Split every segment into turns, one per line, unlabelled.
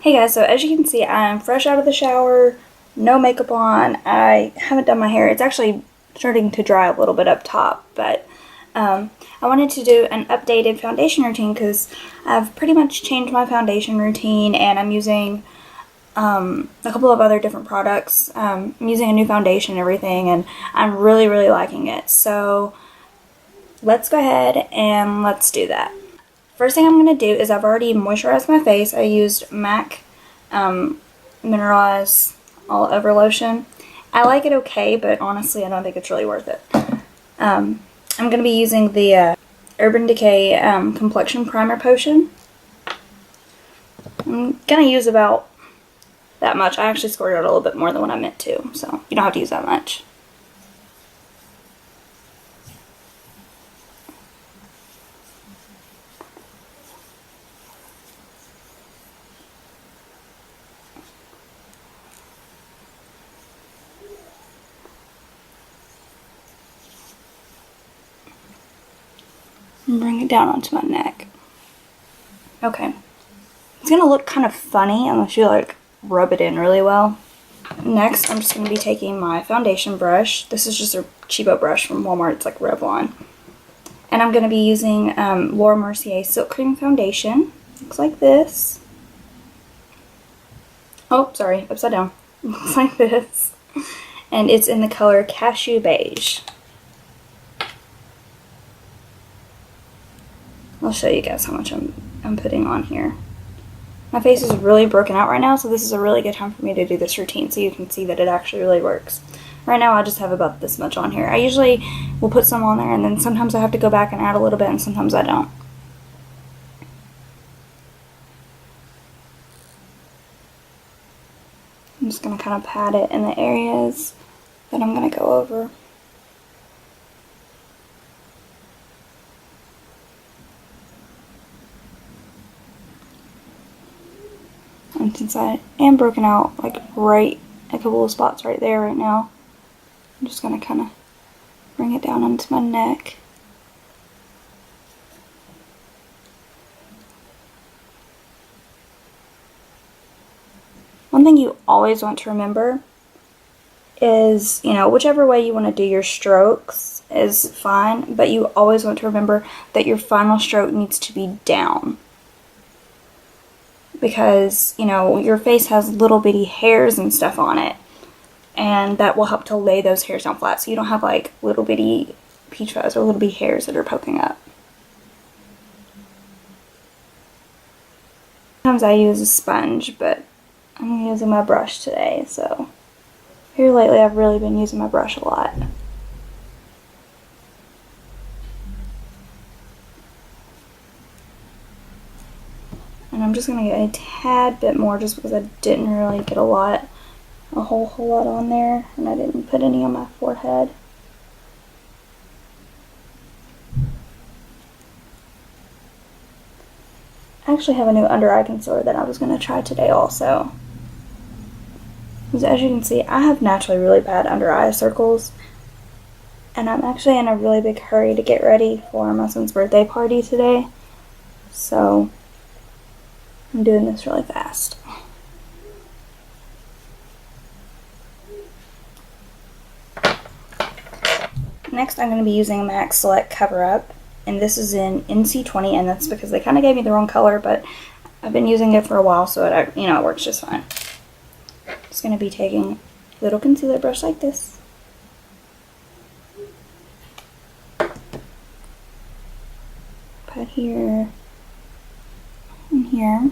Hey guys, so as you can see, I'm fresh out of the shower, no makeup on. I haven't done my hair. It's actually starting to dry a little bit up top, but I wanted to do an updated foundation routine because I've pretty much changed my foundation routine and I'm using a couple of other different products. I'm using a new foundation and everything, and I'm really, really liking it. So let's go ahead and let's do that. First thing I'm going to do is I've already moisturized my face. I used MAC Mineralized All Over Lotion. I like it okay, but honestly I don't think it's really worth it. I'm going to be using the Urban Decay Complexion Primer Potion. I'm going to use about that much. I actually squirted out a little bit more than what I meant to, so you don't have to use that much. And bring it down onto my neck. Okay. It's going to look kind of funny unless you like rub it in really well. Next, I'm just going to be taking my foundation brush. This is just a cheapo brush from Walmart. It's like Revlon. And I'm going to be using Laura Mercier Silk Cream Foundation. Looks like this. Oh, sorry, upside down. Looks like this. And it's in the color Cashew Beige. I'll show you guys how much I'm putting on here. My face is really broken out right now, so this is a really good time for me to do this routine so you can see that it actually really works. Right now I just have about this much on here. I usually will put some on there and then sometimes I have to go back and add a little bit and sometimes I don't. I'm just going to kind of pat it in the areas that I'm going to go over. And since I am broken out, like right a couple of spots right there right now, I'm just going to kind of bring it down onto my neck. One thing you always want to remember is, whichever way you want to do your strokes is fine, but you always want to remember that your final stroke needs to be down. Because, your face has little bitty hairs and stuff on it. And that will help to lay those hairs down flat so you don't have like little bitty peach fuzz or little bitty hairs that are poking up. Sometimes I use a sponge, but I'm using my brush today, so here lately I've really been using my brush a lot. And I'm just going to get a tad bit more just because I didn't really get a whole lot on there, and I didn't put any on my forehead. I actually have a new under eye concealer that I was going to try today also. Because as you can see, I have naturally really bad under eye circles, and I'm actually in a really big hurry to get ready for my son's birthday party today, so I'm doing this really fast. Next, I'm going to be using MAC Select Cover Up, and this is in NC20, and that's because they kind of gave me the wrong color, but I've been using it for a while, so it works just fine. Just going to be taking a little concealer brush like this. Put here, and here,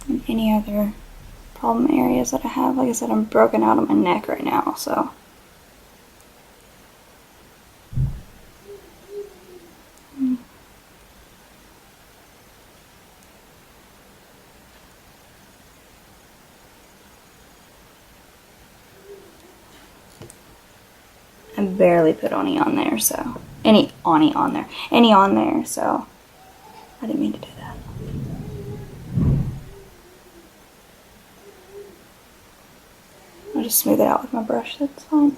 and any other problem areas that I have. Like I said, I'm broken out on my neck right now, so. I barely put any on there, so any on there, so I didn't mean to do that. I'll just smooth it out with my brush, that's fine.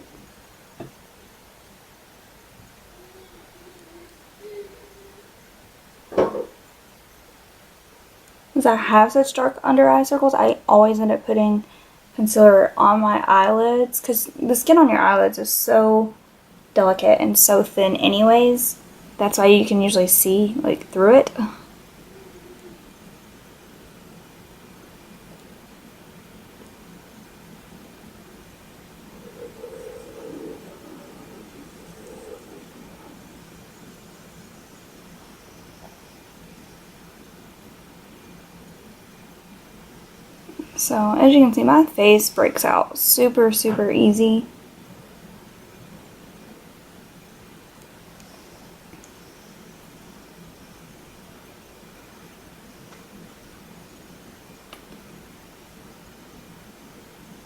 because I have such dark under eye circles, I always end up putting concealer on my eyelids because the skin on your eyelids is so delicate and so thin anyways. That's why you can usually see like through it. So as you can see, my face breaks out super, super easy.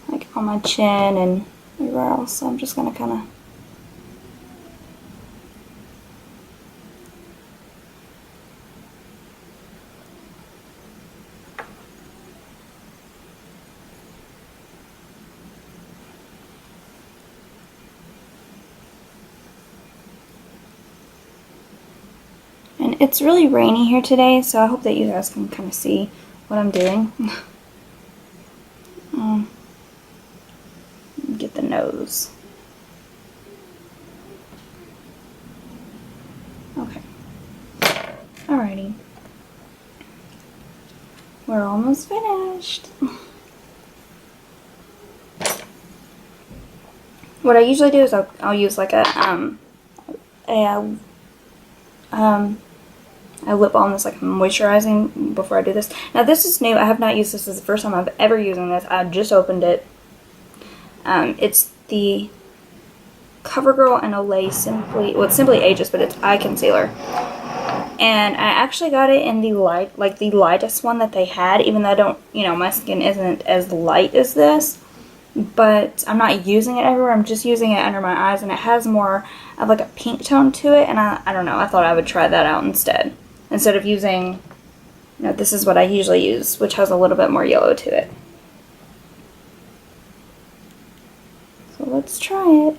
Like on my chin and everywhere else. So I'm just gonna kind of and it's really rainy here today, so I hope that you guys can kind of see what I'm doing. Get the nose. Okay. Alrighty. We're almost finished. What I usually do is I'll use like a lip balm that's like moisturizing before I do this. Now this is new. I have not used this. This is the first time I've ever using this. I just opened it. It's the CoverGirl and Olay Simply, well, it's Simply Ageless, but it's eye concealer. And I actually got it in the light, like the lightest one that they had, even though I don't, you know, my skin isn't as light as this. But I'm not using it everywhere. I'm just using it under my eyes, and it has more of like a pink tone to it. And I don't know. I thought I would try that out instead of using, you know, this is what I usually use, which has a little bit more yellow to it. So let's try it.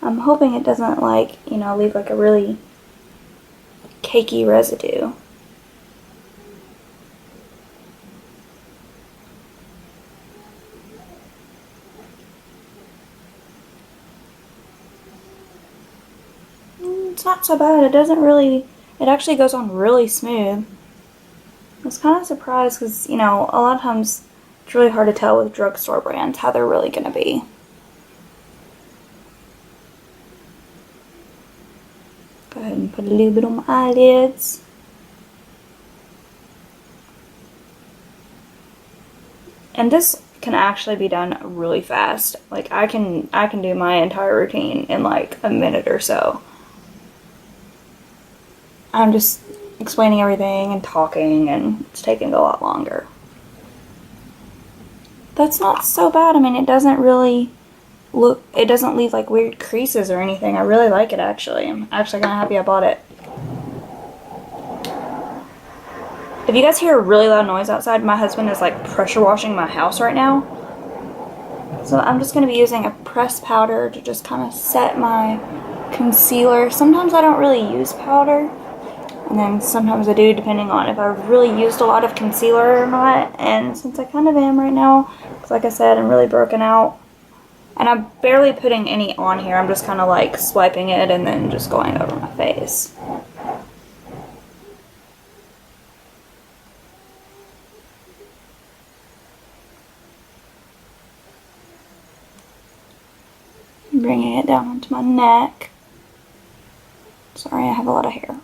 I'm hoping it doesn't, like, you know, leave like a really cakey residue. It's not so bad. It doesn't really, it actually goes on really smooth. I was kind of surprised because, you know, a lot of times it's really hard to tell with drugstore brands how they're really going to be. Go ahead and put a little bit on my eyelids. And this can actually be done really fast. Like I can do my entire routine in like a minute or so. I'm just explaining everything and talking, and it's taking a lot longer. That's not so bad. I mean, it doesn't really look, it doesn't leave like weird creases or anything. I really like it actually. I'm actually kind of happy I bought it. If you guys hear a really loud noise outside, my husband is like pressure washing my house right now. So I'm just going to be using a pressed powder to just kind of set my concealer. Sometimes I don't really use powder. And then sometimes I do, depending on if I've really used a lot of concealer or not. And since I kind of am right now, because like I said, I'm really broken out. And I'm barely putting any on here. I'm just kind of like swiping it and then just going over my face. Bringing it down onto my neck. Sorry, I have a lot of hair.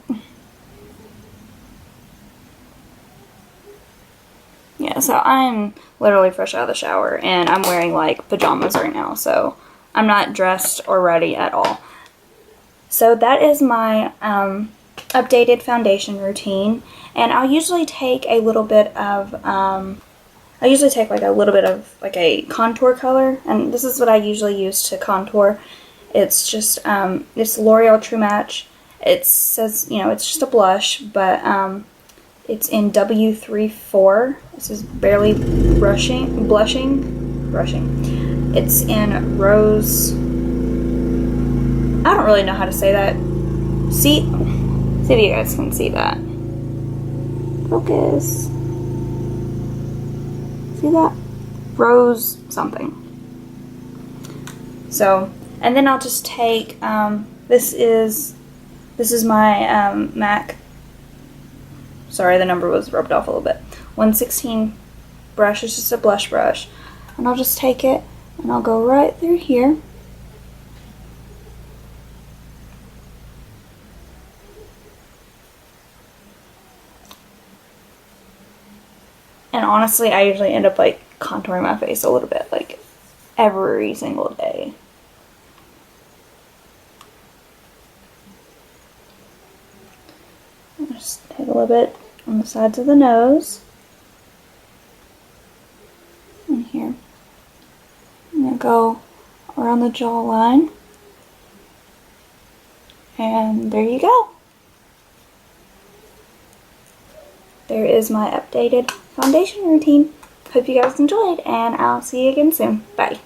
Yeah, so I'm literally fresh out of the shower, and I'm wearing like pajamas right now, so I'm not dressed or ready at all. So that is my updated foundation routine, and I'll usually take a little bit of, like a little bit of like a contour color, and this is what I usually use to contour. It's just, it's L'Oreal True Match. It says, you know, it's just a blush, but it's in W34. This is barely blushing. It's in Rose. I don't really know how to say that. See if you guys can see that. Focus. See that? Rose something. So, and then I'll just take, this is my MAC. Sorry, the number was rubbed off a little bit. 116 brush. It's just a blush brush. And I'll just take it and I'll go right through here. And honestly, I usually end up like contouring my face a little bit, like every single day. Just take a little bit on the sides of the nose. And here. I'm going to go around the jawline. And there you go. There is my updated foundation routine. Hope you guys enjoyed, and I'll see you again soon. Bye.